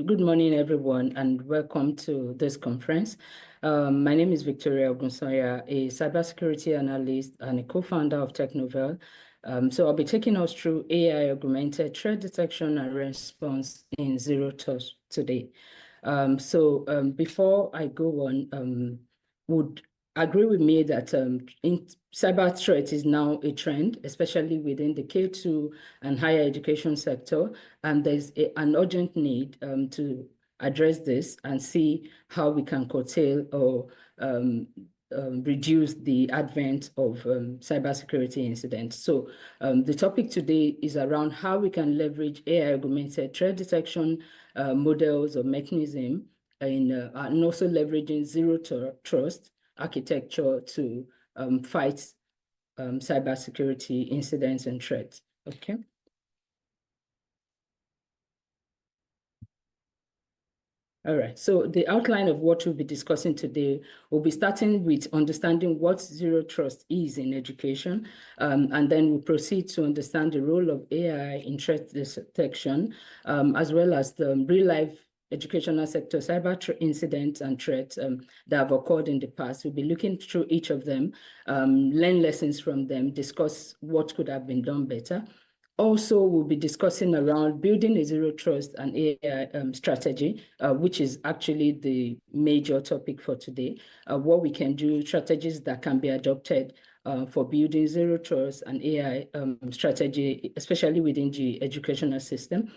Good morning, everyone, and welcome to this conference. My name is Victoria Ogunsanya, a cybersecurity analyst and a co-founder of TechNovelle. So I'll be taking us through AI-augmented threat detection and response in Zero Trust today. Before I go on, would agree with me that cyber threat is now a trend, especially within the K2 and higher education sector, and there's an urgent need to address this and see how we can curtail or reduce the advent of cybersecurity incidents. So the topic today is around how we can leverage AI-augmented threat detection models or mechanism and also leveraging zero trust architecture to fight cybersecurity incidents and threats. Okay. All right, so the outline of what we'll be discussing today, we'll be starting with understanding what zero trust is in education, and then we'll proceed to understand the role of AI in threat detection, as well as the real-life educational sector cyber incidents and threats that have occurred in the past. We'll be looking through each of them, learn lessons from them, discuss what could have been done better. Also, we'll be discussing around building a zero trust and AI strategy, which is actually the major topic for today. What we can do, strategies that can be adopted for building zero trust and AI strategy, especially within the educational system.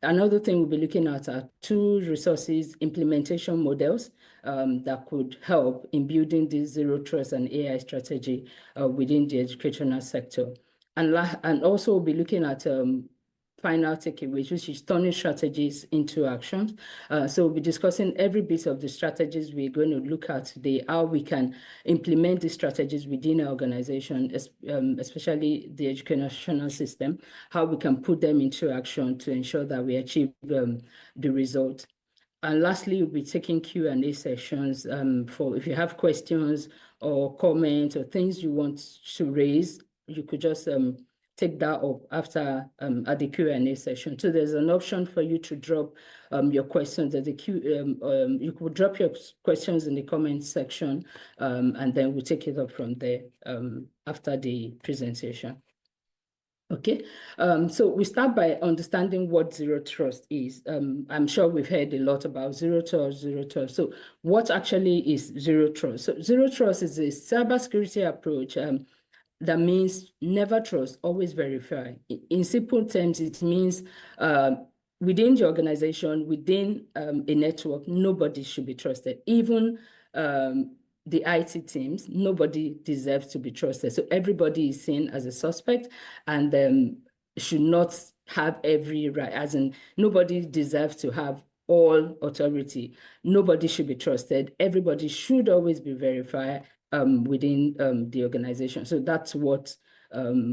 Another thing we'll be looking at are tools, resources, implementation models that could help in building this zero trust and AI strategy within the educational sector. And also we'll be looking at final takeaways, which is turning strategies into actions. So we'll be discussing every bit of the strategies we're going to look at today, how we can implement these strategies within our organization, especially the educational system, how we can put them into action to ensure that we achieve the result. And lastly, we'll be taking Q&A sessions for if you have questions or comments or things you want to raise, you could just take that up after at the Q&A session. So there's an option for you to drop your questions at the you could drop your questions in the comments section, and then we'll take it up from there after the presentation. Okay, so we start by understanding what zero trust is. I'm sure we've heard a lot about zero trust, zero trust. So what actually is zero trust? So zero trust is a cybersecurity approach that means never trust, always verify. In simple terms, it means within the organization, within a network, nobody should be trusted. Even the IT teams, nobody deserves to be trusted. So everybody is seen as a suspect and should not have every right, as in nobody deserves to have all authority. Nobody should be trusted. Everybody should always be verified within the organization. So that's what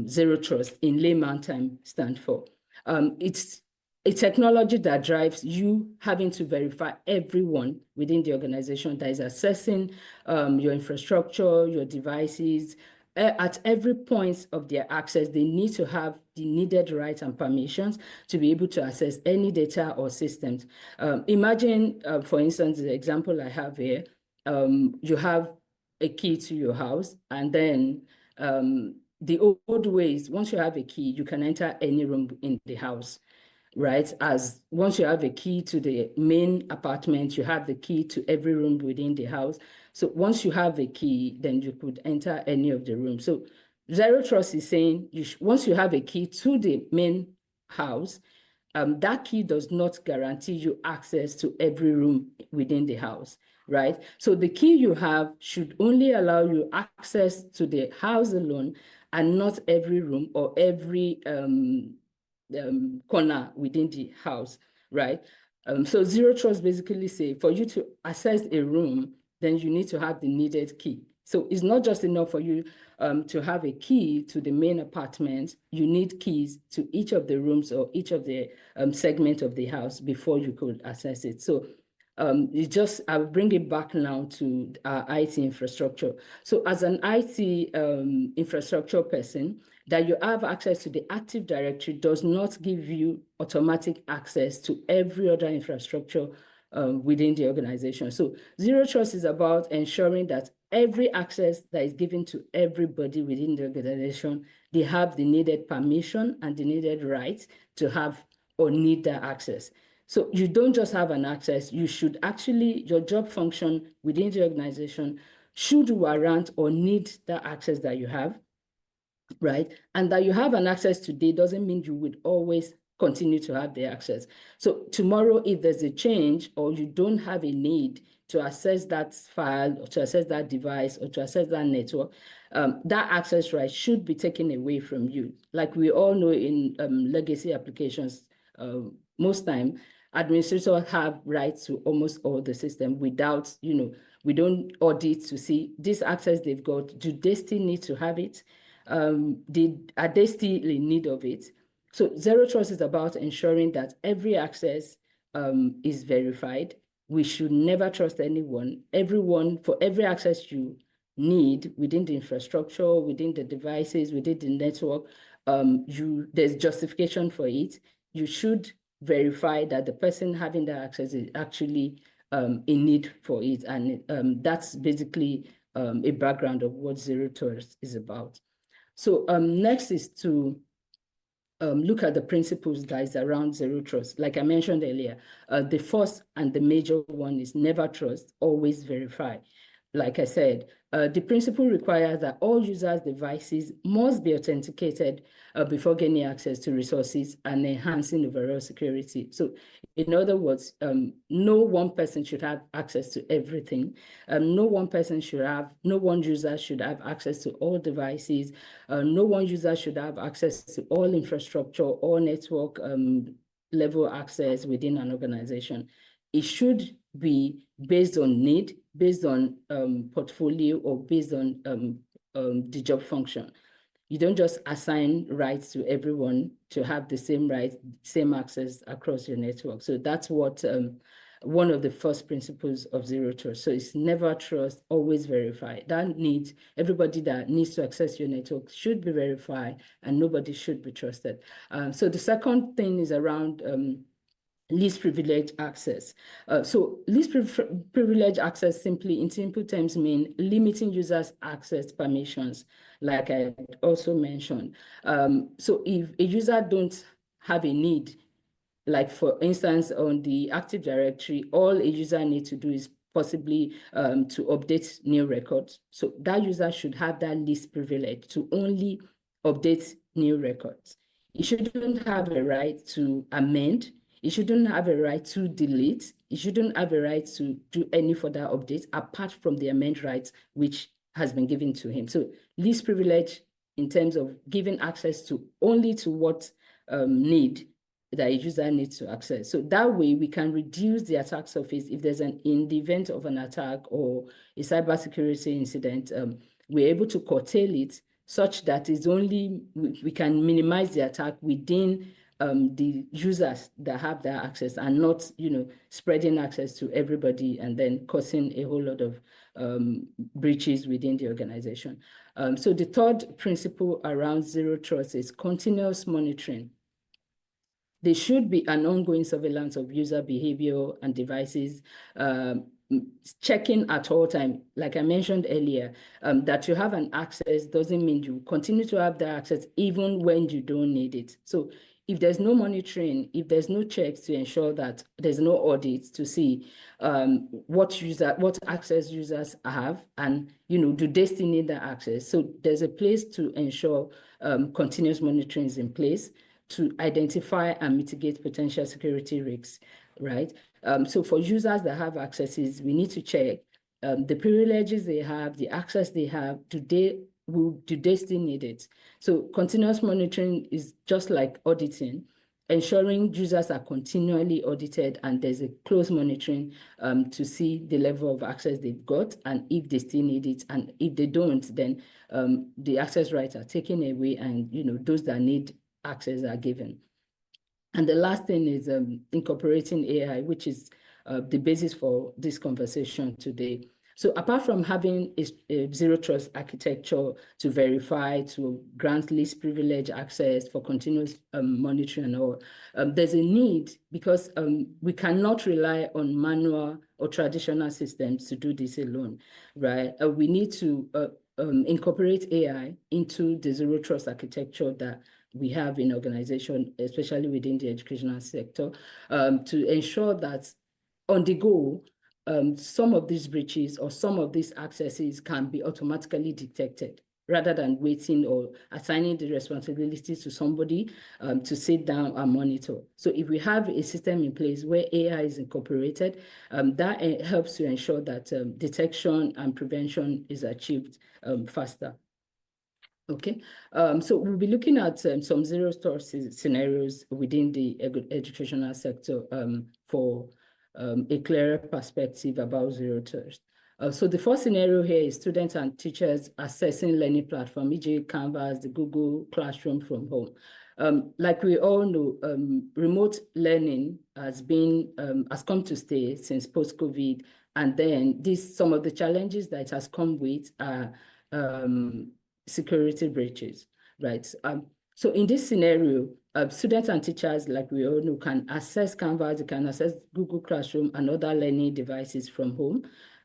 zero trust in layman time stands for. It's a technology that drives you having to verify everyone within the organization that is accessing your infrastructure, your devices. At every point of their access, they need to have the needed rights and permissions to be able to access any data or systems. Imagine, for instance, the example I have here, you have a key to your house, and then the old ways, once you have a key, you can enter any room in the house, right? As once you have a key to the main apartment, you have the key to every room within the house. So once you have a key, then you could enter any of the rooms. So zero trust is saying once you have a key to the main house, that key does not guarantee you access to every room within the house, right? So the key you have should only allow you access to the house alone and not every room or every corner within the house, right? So zero trust basically say for you to access a room, then you need to have the needed key. So it's not just enough for you to have a key to the main apartment. You need keys to each of the rooms or each of the segments of the house before you could access it. So I'll bring it back now to our IT infrastructure. So as an IT infrastructure person, that you have access to the Active Directory does not give you automatic access to every other infrastructure within the organization. So Zero Trust is about ensuring that every access that is given to everybody within the organization, they have the needed permission and the needed rights to have or need that access. So you don't just have an access, you should actually, your job function within the organization should warrant or need that access that you have, right? And that you have an access today doesn't mean you would always continue to have the access. So tomorrow, if there's a change or you don't have a need to access that file or to access that device or to access that network, that access right should be taken away from you. Like we all know in legacy applications, most time, administrators have rights to almost all the system without, we don't audit to see this access they've got, do they still need to have it? Are they still in need of it? So Zero Trust is about ensuring that every access is verified. We should never trust anyone. Everyone, for every access you need within the infrastructure, within the devices, within the network, there's justification for it. You should verify that the person having the access is actually in need for it. And that's basically a background of what Zero Trust is about. So next is to look at the principles that is around Zero Trust. Like I mentioned earlier, the first and the major one is never trust, always verify. Like I said, the principle requires that all users' devices must be authenticated before gaining access to resources and enhancing overall security. So in other words, no one person should have access to everything. No one user should have access to all devices. No one user should have access to all infrastructure, all network level access within an organization. It should be based on need, based on portfolio, or based on the job function. You don't just assign rights to everyone to have the same rights, same access across your network. So that's what one of the first principles of Zero Trust. So it's never trust, always verify. Everybody that needs to access your network should be verified, and nobody should be trusted. So the second thing is around least privileged access. So least privileged access simply in simple terms mean limiting users' access permissions, like I also mentioned. So if a user don't have a need, like for instance, on the Active Directory, all a user needs to do is possibly to update new records. So that user should have that least privilege to only update new records. It shouldn't have a right to amend. It shouldn't have a right to delete. It shouldn't have a right to do any further updates apart from the amend rights which has been given to him. So least privilege in terms of giving access to only to what need that a user needs to access. So that way we can reduce the attack surface if there's in the event of an attack or a cybersecurity incident, we're able to curtail it such that we can minimize the attack within the users that have that access and not, spreading access to everybody and then causing a whole lot of breaches within the organization. So the third principle around Zero Trust is continuous monitoring. There should be an ongoing surveillance of user behavior and devices, checking at all time. Like I mentioned earlier, that you have an access doesn't mean you continue to have the access even when you don't need it. So if there's no monitoring, if there's no checks to ensure that there's no audits to see what access users have and, do they still need that access? So there's a place to ensure continuous monitoring is in place to identify and mitigate potential security risks, right? So for users that have accesses, we need to check the privileges they have, the access they have, do they still need it? So continuous monitoring is just like auditing, ensuring users are continually audited and there's a close monitoring to see the level of access they've got and if they still need it. And if they don't, then the access rights are taken away and, those that need access are given. And the last thing is incorporating AI, which is the basis for this conversation today. So apart from having a zero trust architecture to verify, to grant least privilege access for continuous monitoring and all, there's a need because we cannot rely on manual or traditional systems to do this alone, right? We need to incorporate AI into the zero trust architecture that we have in organization, especially within the educational sector, to ensure that on the go, some of these breaches or some of these accesses can be automatically detected rather than waiting or assigning the responsibilities to somebody to sit down and monitor. So if we have a system in place where AI is incorporated, that helps to ensure that detection and prevention is achieved faster. Okay, so we'll be looking at some zero trust scenarios within the educational sector for a clearer perspective about zero trust. So the first scenario here is students and teachers accessing learning platform, e.g. Canvas, the Google Classroom from home. Like we all know, remote learning has come to stay since post-COVID, and then some of the challenges that it has come with are security breaches, right? So in this scenario, students and teachers, like we all know, can access Canvas, they can access Google Classroom and other learning devices from home.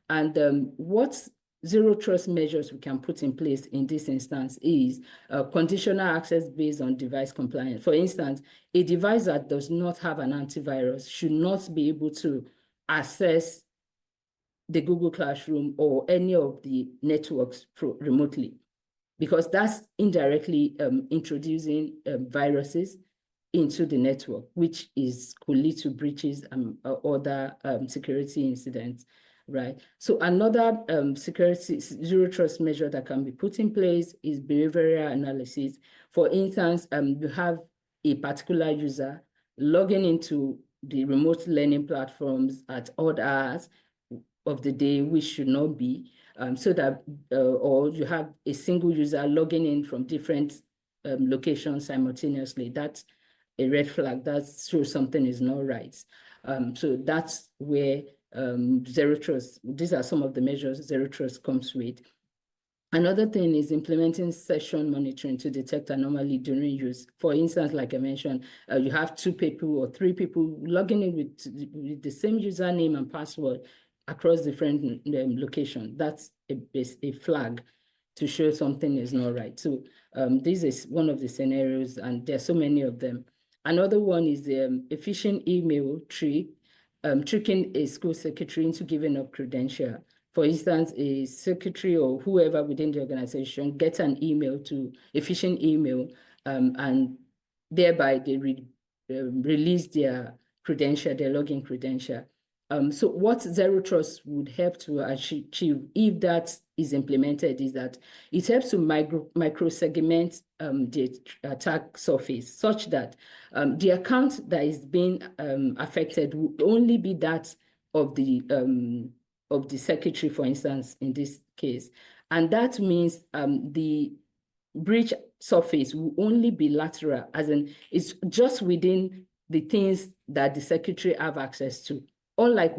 And what zero trust measures we can put in place in this instance is conditional access based on device compliance. For instance, a device that does not have an antivirus should not be able to access the Google Classroom or any of the networks remotely, because that's indirectly introducing viruses into the network, which could lead to breaches and other security incidents, right? So another security zero trust measure that can be put in place is behavioral analysis. For instance, you have a particular user logging into the remote learning platforms at odd hours of the day, which should not be, so that, or you have a single user logging in from different locations simultaneously. That's a red flag. That shows something is not right. So that's where zero trust, these are some of the measures zero trust comes with. Another thing is implementing session monitoring to detect anomaly during use. For instance, like I mentioned, you have 2 people or 3 people logging in with the same username and password across different locations. That's a flag to show something is not right. So this is one of the scenarios, and there are so many of them. Another one is the efficient email trick, tricking a school secretary into giving up credential. For instance, a secretary or whoever within the organization gets an email a phishing email, and thereby they release their credential, their login credential. So what zero trust would help to achieve if that is implemented is that it helps to micro-segment the attack surface such that the account that is being affected will only be that of the secretary, for instance, in this case. And that means the breach surface will only be lateral, as in it's just within the things that the secretary have access to. Unlike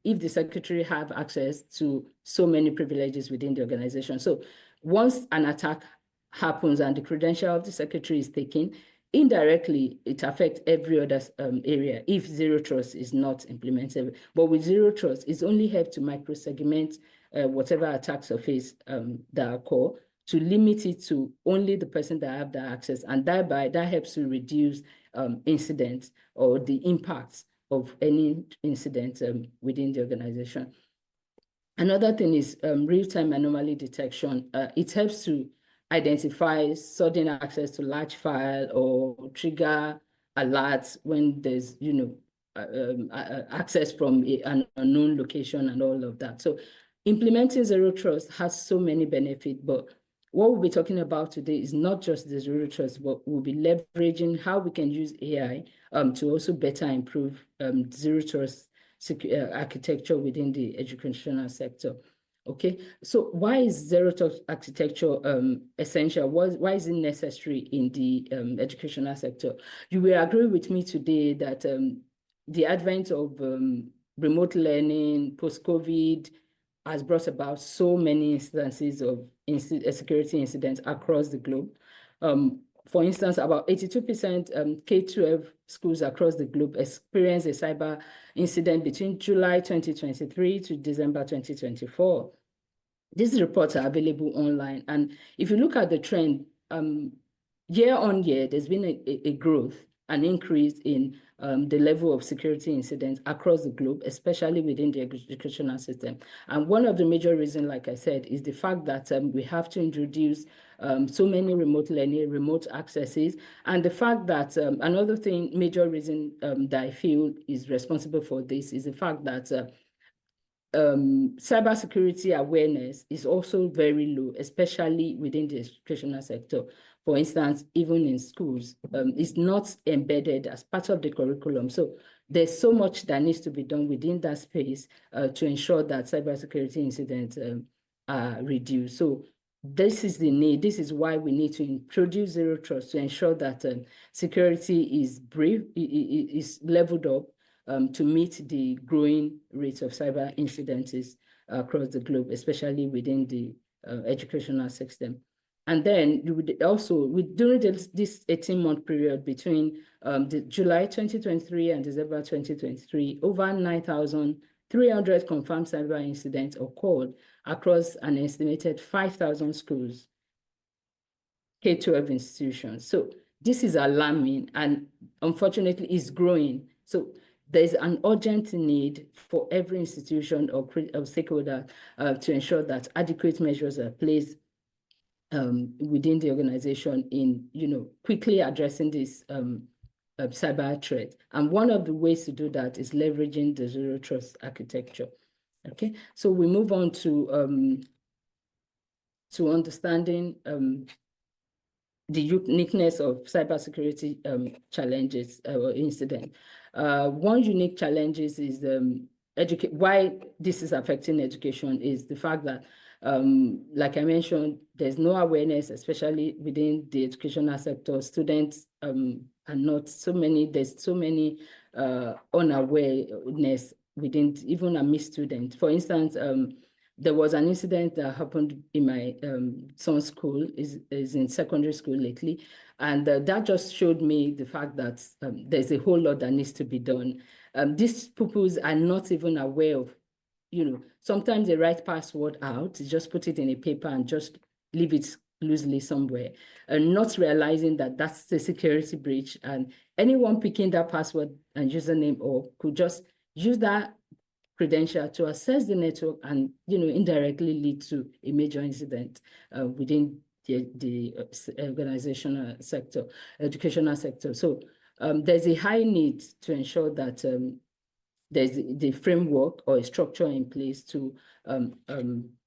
if the secretary have access to so many privileges within the organization. So once an attack happens and the credential of the secretary is taken, indirectly, it affects every other area if zero trust is not implemented. But with zero trust, it's only helped to micro-segment whatever attack surface that occur, to limit it to only the person that have the access, and thereby that helps to reduce incidents or the impacts of any incident within the organization. Another thing is real-time anomaly detection. It helps to identify sudden access to large file or trigger alerts when there's, access from an unknown location and all of that. So implementing zero trust has so many benefits, but what we'll be talking about today is not just the zero trust, but we'll be leveraging how we can use AI to also better improve zero trust architecture within the educational sector. Okay, so why is zero trust architecture essential? Why is it necessary in the educational sector? You will agree with me today that the advent of remote learning, post-COVID has brought about so many instances of security incidents across the globe. For instance, about 82% K-12 schools across the globe experienced a cyber incident between July 2023 to December 2024. These reports are available online. And if you look at the trend, year on year, there's been a growth, an increase in the level of security incidents across the globe, especially within the educational system. And one of the major reasons, like I said, is the fact that we have to introduce so many remote learning, remote accesses, and the fact that another major reason that I feel is responsible for this is the fact that cybersecurity awareness is also very low, especially within the educational sector. For instance, even in schools, it's not embedded as part of the curriculum. So there's so much that needs to be done within that space to ensure that cybersecurity incidents are reduced. So this is the need. This is why we need to introduce zero trust to ensure that security is leveled up to meet the growing rates of cyber incidents across the globe, especially within the educational system. And then you would also, during this 18-month period between the July 2023 and December 2023, over 9,300 confirmed cyber incidents occurred across an estimated 5,000 schools, K-12 institutions. So this is alarming and unfortunately is growing. So there's an urgent need for every institution or stakeholder to ensure that adequate measures are placed within the organization in, quickly addressing this cyber threat. And one of the ways to do that is leveraging the zero trust architecture. Okay, so we move on to understanding the uniqueness of cybersecurity challenges or incident. One unique challenge is why this is affecting education is the fact that, like I mentioned, there's no awareness, especially within the educational sector. Students are not so many, there's so many unawareness within even amidst students. For instance, there was an incident that happened in my son's school, is in secondary school lately, and that just showed me the fact that there's a whole lot that needs to be done. These pupils are not even aware of, sometimes they write password out, just put it in a paper and just leave it loosely somewhere, and not realizing that that's the security breach, and anyone picking that password and username or could just use that credential to access the network and indirectly lead to a major incident within the organizational sector, educational sector. So there's a high need to ensure that there's the framework or a structure in place to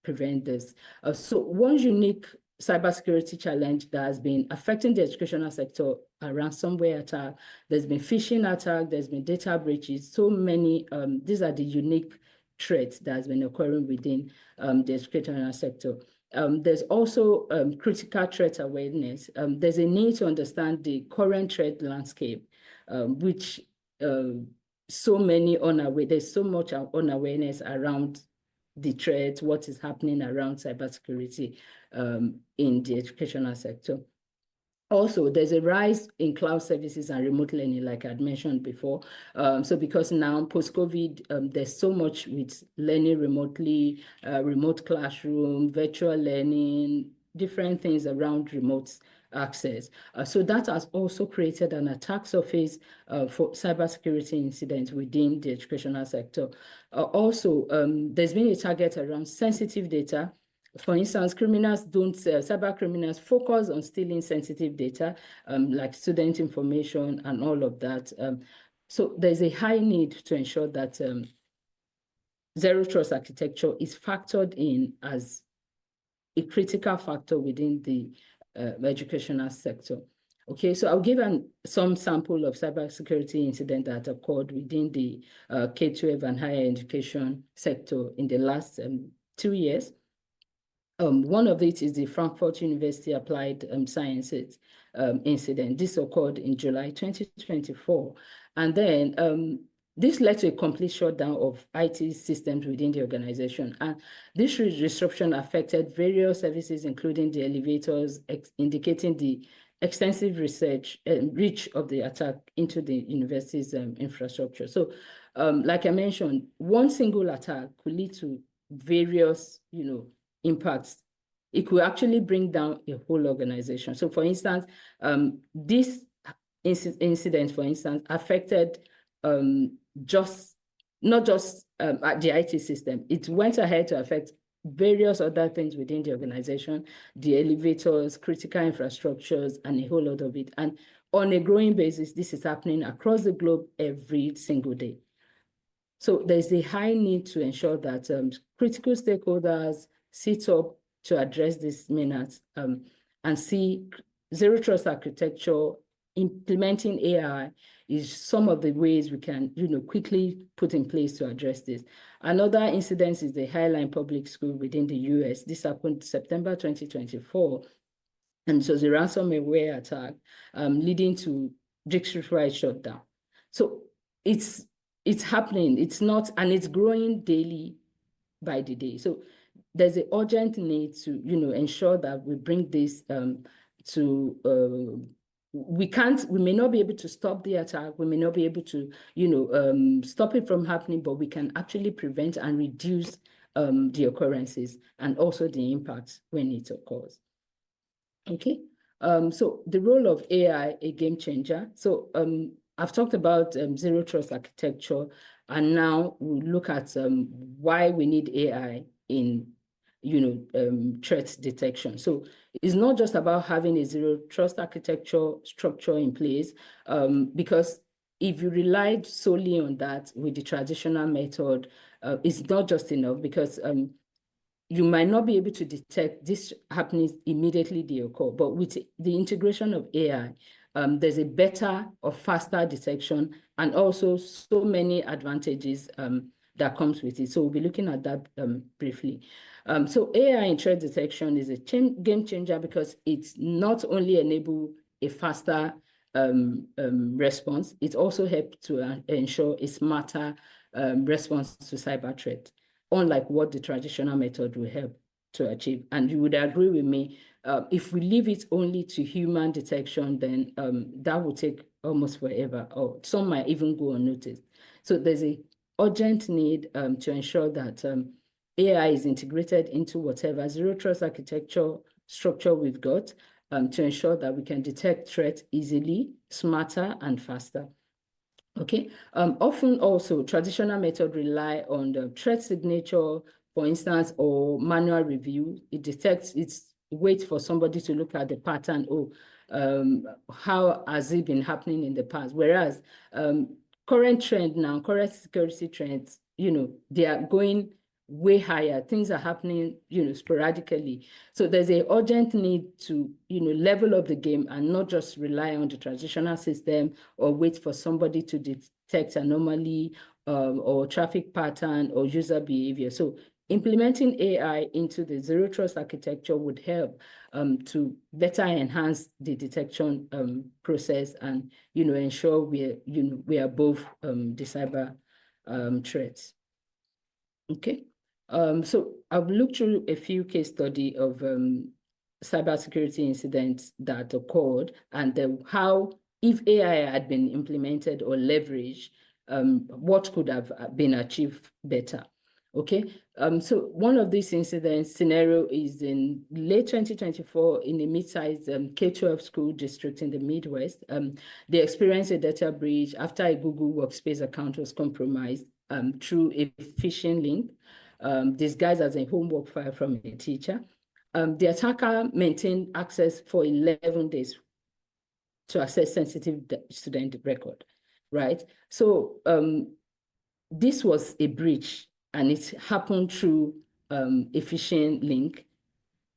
prevent this. So one unique cybersecurity challenge that has been affecting the educational sector, a ransomware attack, there's been phishing attack, there's been data breaches, so many, these are the unique threats that has been occurring within the educational sector. There's also critical threat awareness. There's a need to understand the current threat landscape, which so many there's so much unawareness around the threat, what is happening around cybersecurity in the educational sector. Also, there's a rise in cloud services and remote learning, like I'd mentioned before. So because now, post-COVID, there's so much with learning remotely, remote classroom, virtual learning, different things around remote access. So that has also created an attack surface for cybersecurity incidents within the educational sector. Also, there's been a target around sensitive data. For instance, cyber criminals focus on stealing sensitive data, like student information and all of that. So there's a high need to ensure that zero trust architecture is factored in as a critical factor within the educational sector. Okay, so I'll give some sample of cybersecurity incident that occurred within the K-12 and higher education sector in the last 2 years. One of it is the Frankfurt University Applied Sciences incident. This occurred in July 2024. And then this led to a complete shutdown of IT systems within the organization. And this disruption affected various services, including the elevators, indicating the extensive reach of the attack into the university's infrastructure. So, like I mentioned, one single attack could lead to various, impacts. It could actually bring down a whole organization. So, for instance, this incident, for instance, affected not just the IT system. It went ahead to affect various other things within the organization, the elevators, critical infrastructures, and a whole lot of it. And on a growing basis, this is happening across the globe every single day. So there's a high need to ensure that critical stakeholders sit up to address these menace and see zero trust architecture. Implementing AI is some of the ways we can, quickly put in place to address this. Another incident is the Highline Public School within the US. This happened September 2024, and it was a ransomware attack leading to district-wide shutdown. So it's happening. It's not, and it's growing daily by the day. So there's an urgent need to, ensure that we bring this we may not be able to stop the attack. We may not be able to, stop it from happening, but we can actually prevent and reduce the occurrences and also the impacts when it occurs. Okay. So the role of AI, a game changer. So I've talked about zero trust architecture, and now we'll look at why we need AI in threat detection. So it's not just about having a zero trust architecture structure in place, because if you relied solely on that with the traditional method, it's not just enough, because you might not be able to detect this happening immediately they occur. But with the integration of AI, there's a better or faster detection, and also so many advantages that comes with it. So we'll be looking at that briefly. So AI in threat detection is a game changer, because it's not only enable a faster response, it also helps to ensure a smarter response to cyber threat, unlike what the traditional method will help to achieve. And you would agree with me, if we leave it only to human detection, then that will take almost forever, or some might even go unnoticed. So there's a urgent need to ensure that AI is integrated into whatever zero trust architecture structure we've got, to ensure that we can detect threats easily, smarter, and faster. Okay. Often also traditional methods rely on the threat signature, for instance, or manual review. It detects, it waits for somebody to look at the pattern. How has it been happening in the past? Whereas current security trends, they are going way higher. Things are happening, sporadically. So there's an urgent need to, level up the game and not just rely on the traditional system or wait for somebody to detect anomaly or traffic pattern or user behavior. So implementing AI into the zero trust architecture would help to better enhance the detection process and, ensure we are above the cyber threats. Okay. So I've looked through a few case studies of cybersecurity incidents that occurred, and how, if AI had been implemented or leveraged, what could have been achieved better. Okay. So one of these incidents scenario is in late 2024 in a mid-sized K-12 school district in the Midwest. They experienced a data breach after a Google Workspace account was compromised through a phishing link disguised as a homework file from a teacher. The attacker maintained access for 11 days to access sensitive student record, right? So this was a breach, and it happened through a phishing link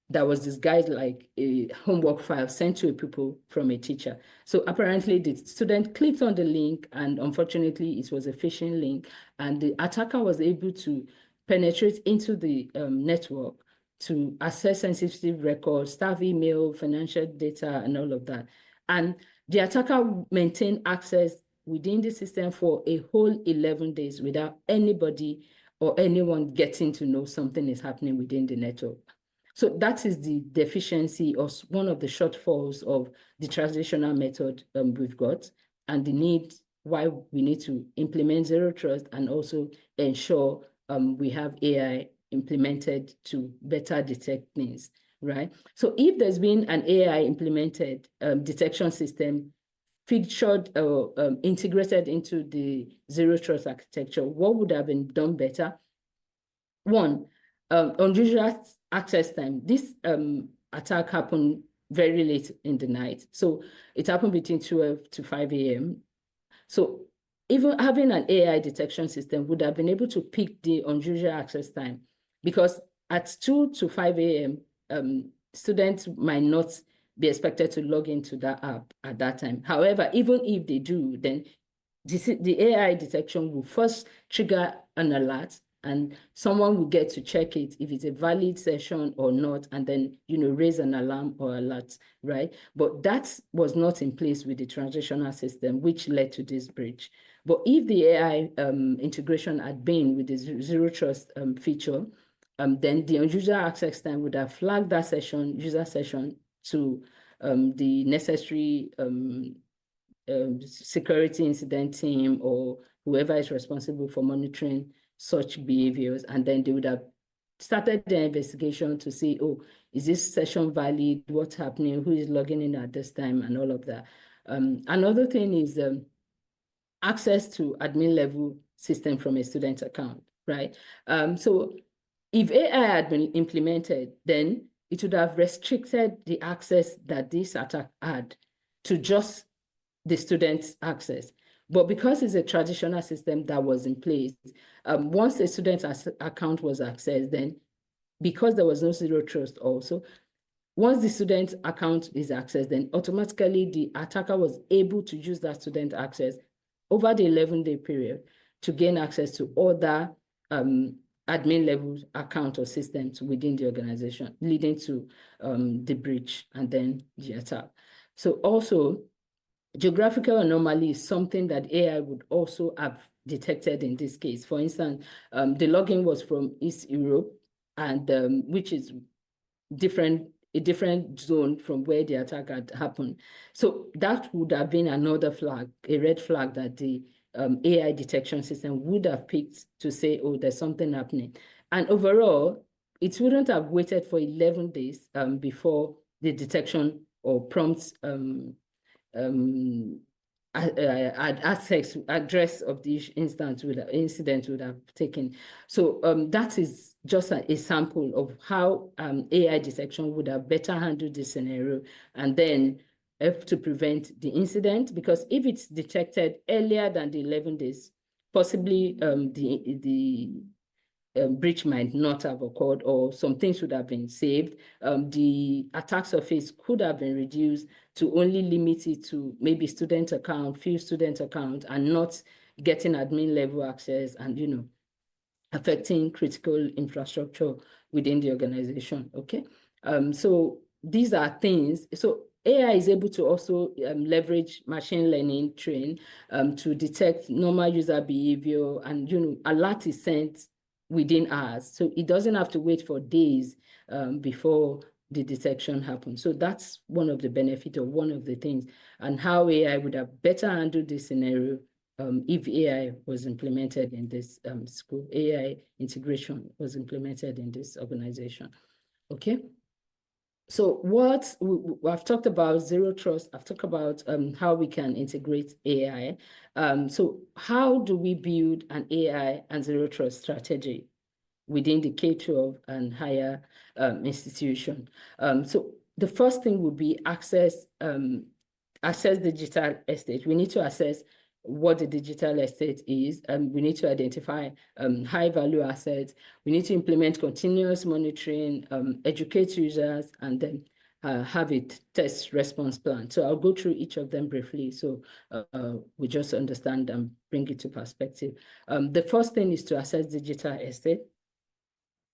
that was disguised like a homework file sent to a pupil from a teacher. So apparently the student clicked on the link, and unfortunately it was a phishing link, and the attacker was able to penetrate into the network to access sensitive records, staff email, financial data, and all of that. And the attacker maintained access within the system for a whole 11 days without anybody or anyone getting to know something is happening within the network. So that is the deficiency or one of the shortfalls of the transitional method we've got, and the need why we need to implement zero trust and also ensure we have AI implemented to better detect things, right? So if there's been an AI implemented detection system featured or integrated into the zero trust architecture, what would have been done better? One, unusual access time. This attack happened very late in the night. So it happened between 12 to 5 a.m. So even having an AI detection system would have been able to pick the unusual access time, because at 2 to 5 a.m., students might not be expected to log into that app at that time. However, even if they do, then the AI detection will first trigger an alert, and someone will get to check it if it's a valid session or not, and then, raise an alarm or alert, right? But that was not in place with the transitional system, which led to this breach. But if the AI integration had been with the zero trust feature, then the unusual access time would have flagged that user session to the necessary security incident team or whoever is responsible for monitoring such behaviors, and then they would have started the investigation to see, oh, is this session valid? What's happening? Who is logging in at this time? And all of that. Another thing is access to admin level system from a student account, right? So if AI had been implemented, then it would have restricted the access that this attack had to just the student's access. But because it's a traditional system that was in place, once a student's account was accessed, then because there was no zero trust also, once the student account is accessed, then automatically the attacker was able to use that student access over the 11-day period to gain access to other admin level account or systems within the organization, leading to the breach and then the attack. So also, geographical anomaly is something that AI would also have detected in this case. For instance, the login was from East Europe, and which is a different zone from where the attack had happened. So that would have been another flag, a red flag that the AI detection system would have picked to say, oh, there's something happening. And overall, it wouldn't have waited for 11 days before the detection or prompt address of the incident would have taken. So that is just a sample of how AI detection would have better handled this scenario, and then help to prevent the incident, because if it's detected earlier than the 11 days, possibly the breach might not have occurred, or some things would have been saved. The attack surface could have been reduced to only limit it to maybe student account, few student account, and not getting admin level access and, affecting critical infrastructure within the organization, okay? So these are things. So AI is able to also leverage machine learning train to detect normal user behavior, and, alert is sent within hours. So it doesn't have to wait for days before the detection happens. So that's one of the benefits, or one of the things, and how AI would have better handled this scenario if AI was implemented in this school. AI integration was implemented in this organization. Okay. So what I've talked about zero trust. I've talked about how we can integrate AI. So how do we build an AI and zero trust strategy within the K-12 and higher institution? So the first thing would be assess digital estate. We need to assess what the digital estate is. We need to identify high value assets. We need to implement continuous monitoring, educate users, and then have a test response plan. So I'll go through each of them briefly, so we just understand and bring it to perspective. The first thing is to assess digital estate.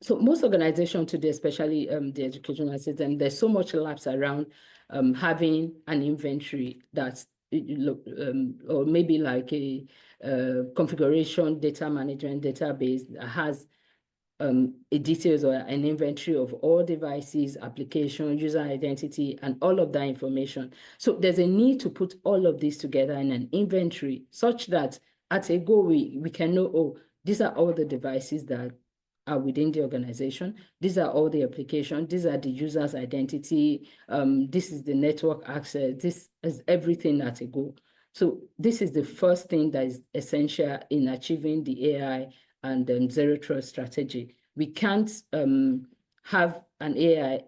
So most organizations today, especially the educational system, there's so much lapse around having an inventory that's or maybe like a configuration data management database that has a details or an inventory of all devices, application, user identity, and all of that information. So there's a need to put all of this together in an inventory such that at a go, we can know, oh, these are all the devices that are within the organization. These are all the applications. These are the user's identity. This is the network access. This is everything at a go. So this is the first thing that is essential in achieving the AI and zero trust strategy. We can't have an AI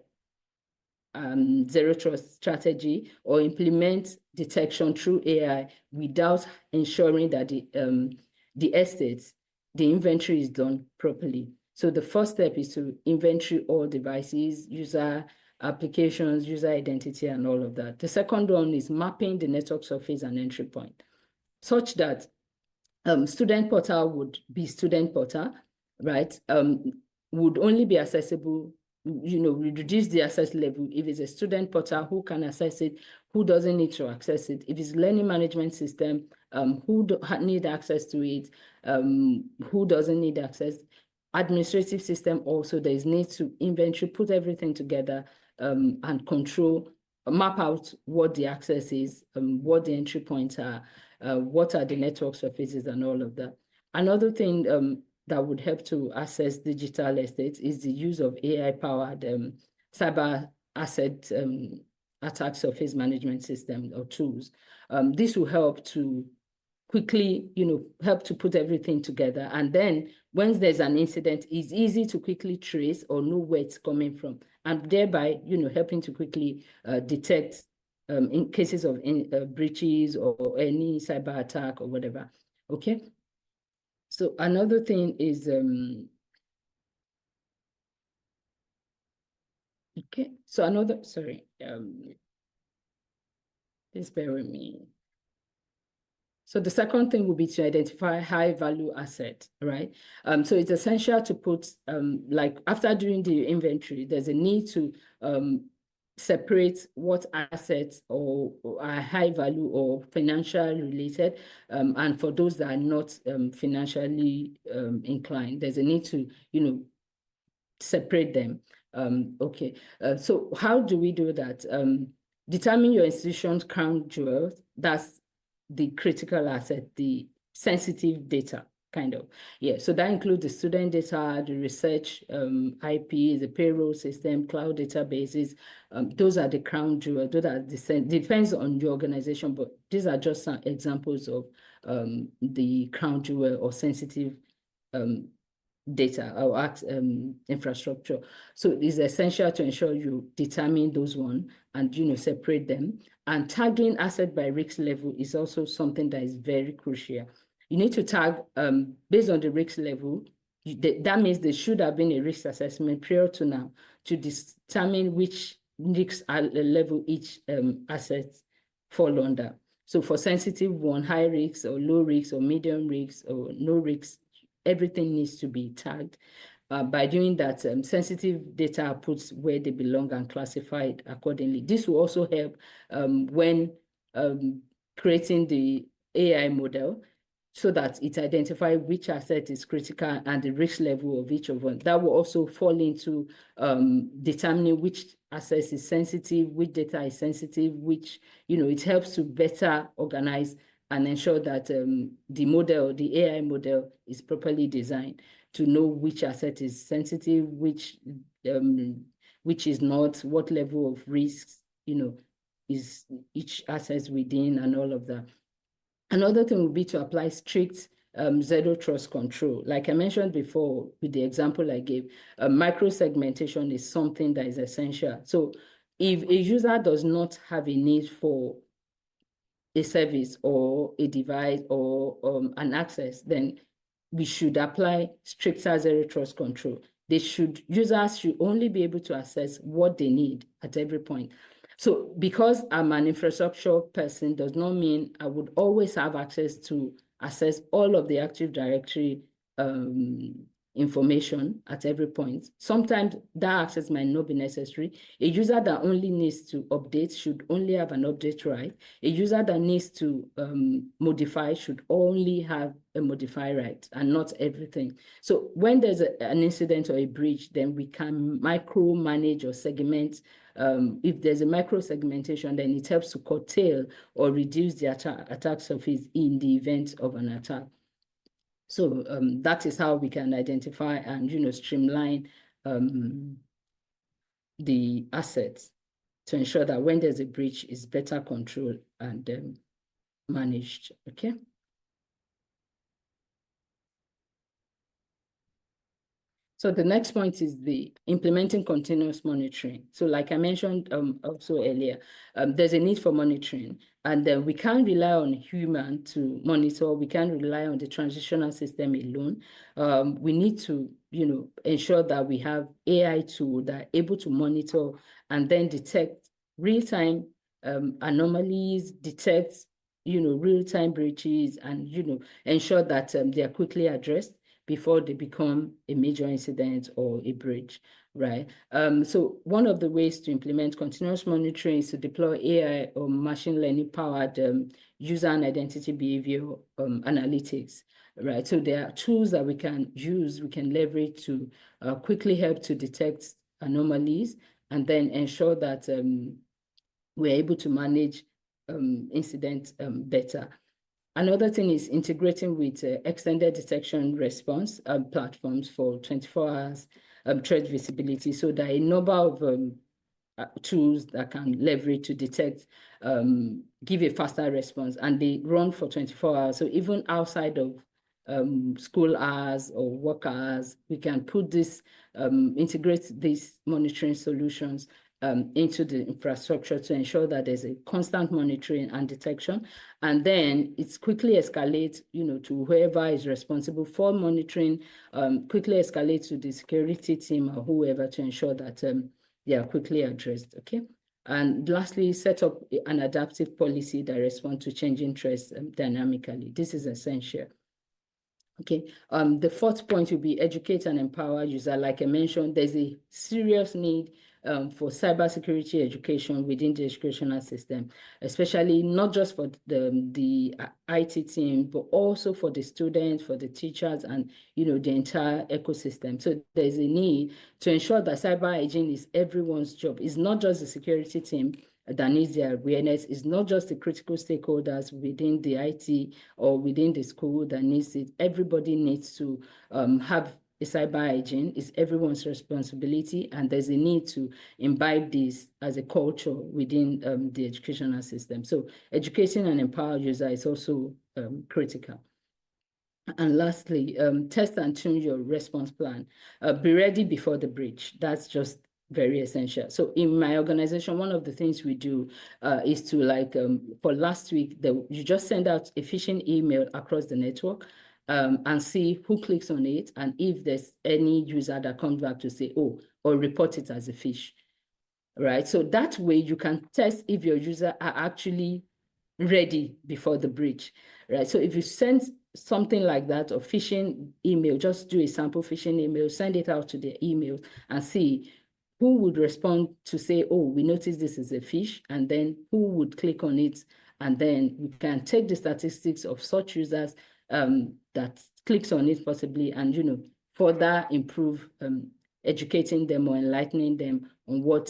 zero trust strategy or implement detection through AI without ensuring that the estates, the inventory is done properly. So the first step is to inventory all devices, user applications, user identity, and all of that. The second one is mapping the network surface and entry point, such that student portal would be student portal, right? Would only be accessible, we reduce the access level. If it's a student portal, who can access it, who doesn't need to access it? If it's learning management system, who need access to it, who doesn't need access? Administrative system also, there is need to inventory, put everything together and control, map out what the access is, what the entry points are, what are the network surfaces and all of that. Another thing that would help to assess digital estates is the use of AI-powered cyber asset attack surface management system or tools. This will help to quickly, help to put everything together. And then once there's an incident, it's easy to quickly trace or know where it's coming from, and thereby, helping to quickly detect in cases of breaches or any cyber attack or whatever. Okay. So another thing is, okay. So another, sorry, please bear with me. So the second thing will be to identify high value asset, right? So it's essential to put, like after doing the inventory, there's a need to separate what assets are high value or financial related, and for those that are not financially inclined, there's a need to, separate them. Okay, so how do we do that? Determine your institution's crown jewels. That's the critical asset, the sensitive data, kind of. Yeah, so that includes the student data, the research IP, the payroll system, cloud databases. Those are the crown jewels. Those are depends on your organization, but these are just some examples of the crown jewel or sensitive data or infrastructure. So it's essential to ensure you determine those one and separate them. And tagging asset by risk level is also something that is very crucial. You need to tag based on the risk level. That means there should have been a risk assessment prior to now to determine which risk level each asset fall under. So for sensitive one, high risk or low risk or medium risk or no risk, everything needs to be tagged. By doing that, sensitive data are put where they belong and classified accordingly. This will also help when creating the AI model, so that it identifies which asset is critical and the risk level of each of them. That will also fall into determining which asset is sensitive, which data is sensitive, which, it helps to better organize and ensure that the model, the AI model, is properly designed to know which asset is sensitive, which is not, what level of risks, is each asset within, and all of that. Another thing would be to apply strict zero trust control. Like I mentioned before with the example I gave, micro-segmentation is something that is essential. So if a user does not have a need for a service or a device or an access, then we should apply stricter zero trust control. Users should only be able to access what they need at every point. So because I'm an infrastructure person does not mean I would always have access to access all of the Active Directory information at every point. Sometimes that access might not be necessary. A user that only needs to update should only have an update right. A user that needs to modify should only have a modify right and not everything. So when there's an incident or a breach, then we can micro-manage or segment. If there's a micro-segmentation, then it helps to curtail or reduce the attack surface in the event of an attack. So that is how we can identify and streamline the assets to ensure that when there's a breach, it's better controlled and managed. Okay. So the next point is the implementing continuous monitoring. So like I mentioned also earlier, there's a need for monitoring, and we can't rely on human to monitor. We can't rely on the transitional system alone. We need to, ensure that we have AI tools that are able to monitor and then detect real-time anomalies, detect, real-time breaches, and, ensure that they are quickly addressed before they become a major incident or a breach, right? So one of the ways to implement continuous monitoring is to deploy AI or machine learning powered user and identity behavior analytics, right? So there are tools that we can use, we can leverage to quickly help to detect anomalies and then ensure that we're able to manage incidents better. Another thing is integrating with extended detection response platforms for 24 hours threat visibility. So there are a number of tools that can leverage to detect, give a faster response, and they run for 24 hours. So even outside of school hours or work hours, we can put this, integrate these monitoring solutions into the infrastructure to ensure that there's a constant monitoring and detection. And then it's quickly escalate, to whoever is responsible for monitoring, quickly escalate to the security team or whoever to ensure that they are quickly addressed, okay? And lastly, set up an adaptive policy that responds to changing threats dynamically. This is essential. Okay, the fourth point will be educate and empower user. Like I mentioned, there's a serious need for cybersecurity education within the educational system, especially not just for the IT team, but also for the students, for the teachers, and the entire ecosystem. So there's a need to ensure that cyber hygiene is everyone's job. It's not just the security team that needs their awareness. It's not just the critical stakeholders within the IT or within the school that needs it. Everybody needs to have a cyber hygiene. It's everyone's responsibility, and there's a need to imbibe this as a culture within the educational system. So educating and empower user is also critical. And lastly, test and tune your response plan. Be ready before the breach. That's just very essential. So in my organization, one of the things we do is to for last week, you just send out a phishing email across the network and see who clicks on it and if there's any user that comes back to say, oh, or report it as a phish, right? So that way you can test if your user are actually ready before the breach, right? So if you send something like that or phishing email, just do a sample phishing email, send it out to their email and see who would respond to say, oh, we noticed this is a phish, and then who would click on it. And then we can take the statistics of such users that clicks on it possibly and, further improve educating them or enlightening them on what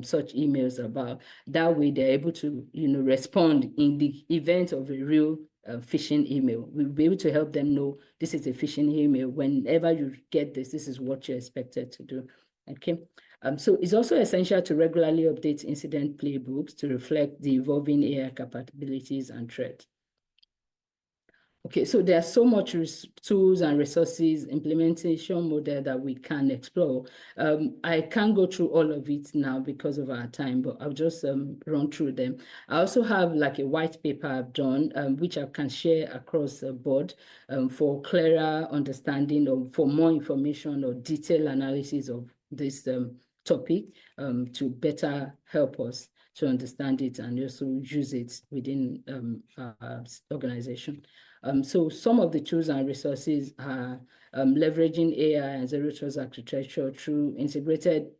such emails are about. That way they're able to, respond in the event of a real phishing email. We'll be able to help them know this is a phishing email. Whenever you get this is what you're expected to do. Okay. So it's also essential to regularly update incident playbooks to reflect the evolving AI capabilities and threats. Okay, so there are so much tools and resources, implementation model that we can explore. I can't go through all of it now because of our time, but I'll just run through them. I also have like a white paper I've done, which I can share across the board for clearer understanding or for more information or detailed analysis of this topic to better help us. to understand it and also use it within our organization. So some of the tools and resources are leveraging AI and zero trust architecture through integrated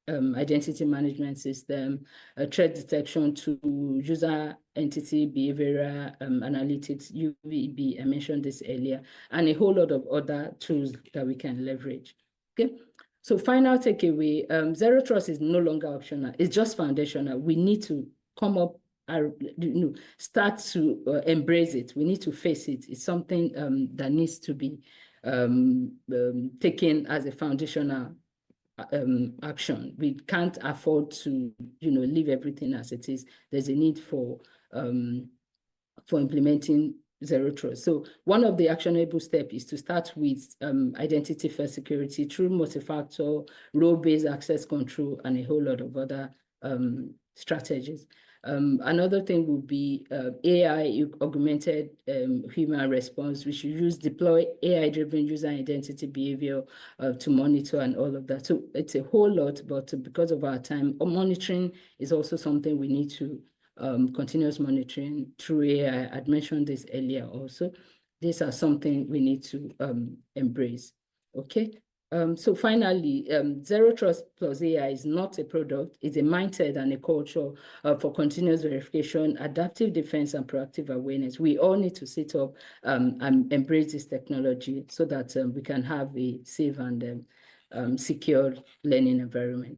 identity management system, threat detection to user entity behavioral analytics, UVB, I mentioned this earlier, and a whole lot of other tools that we can leverage. Okay. So final takeaway, zero trust is no longer optional. It's just foundational. We need to come up and start to embrace it. We need to face it. It's something that needs to be taken as a foundational action. We can't afford to, leave everything as it is. There's a need for implementing zero trust. So one of the actionable steps is to start with identity first security through multi-factor, role-based access control, and a whole lot of other strategies. Another thing would be AI-augmented human response. We should deploy AI-driven user identity behavior to monitor and all of that. So it's a whole lot, but because of our time, monitoring is also something we need to continuous monitoring through AI. I'd mentioned this earlier also. These are something we need to embrace. Okay. So finally, zero trust plus AI is not a product, it's a mindset and a culture for continuous verification, adaptive defense, and proactive awareness. We all need to sit up and embrace this technology so that we can have a safe and secure learning environment.